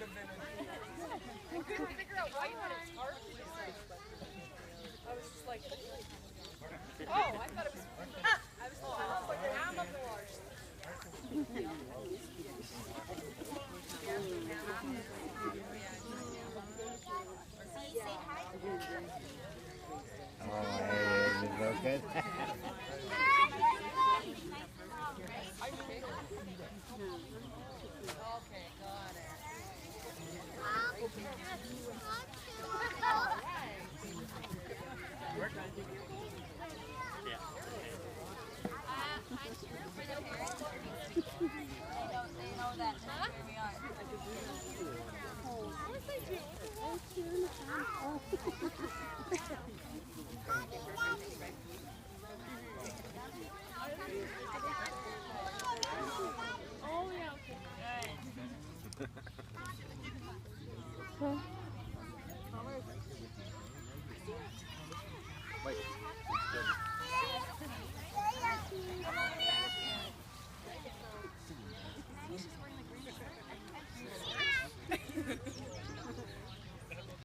I couldn't figure out why you had a tarp. I was just like, oh, I thought it was. I was like an arm of the large. Oh, is it real good? Okay, got it. They know that. Huh? We are. Of course they do. Oh, yeah, okay. Wait.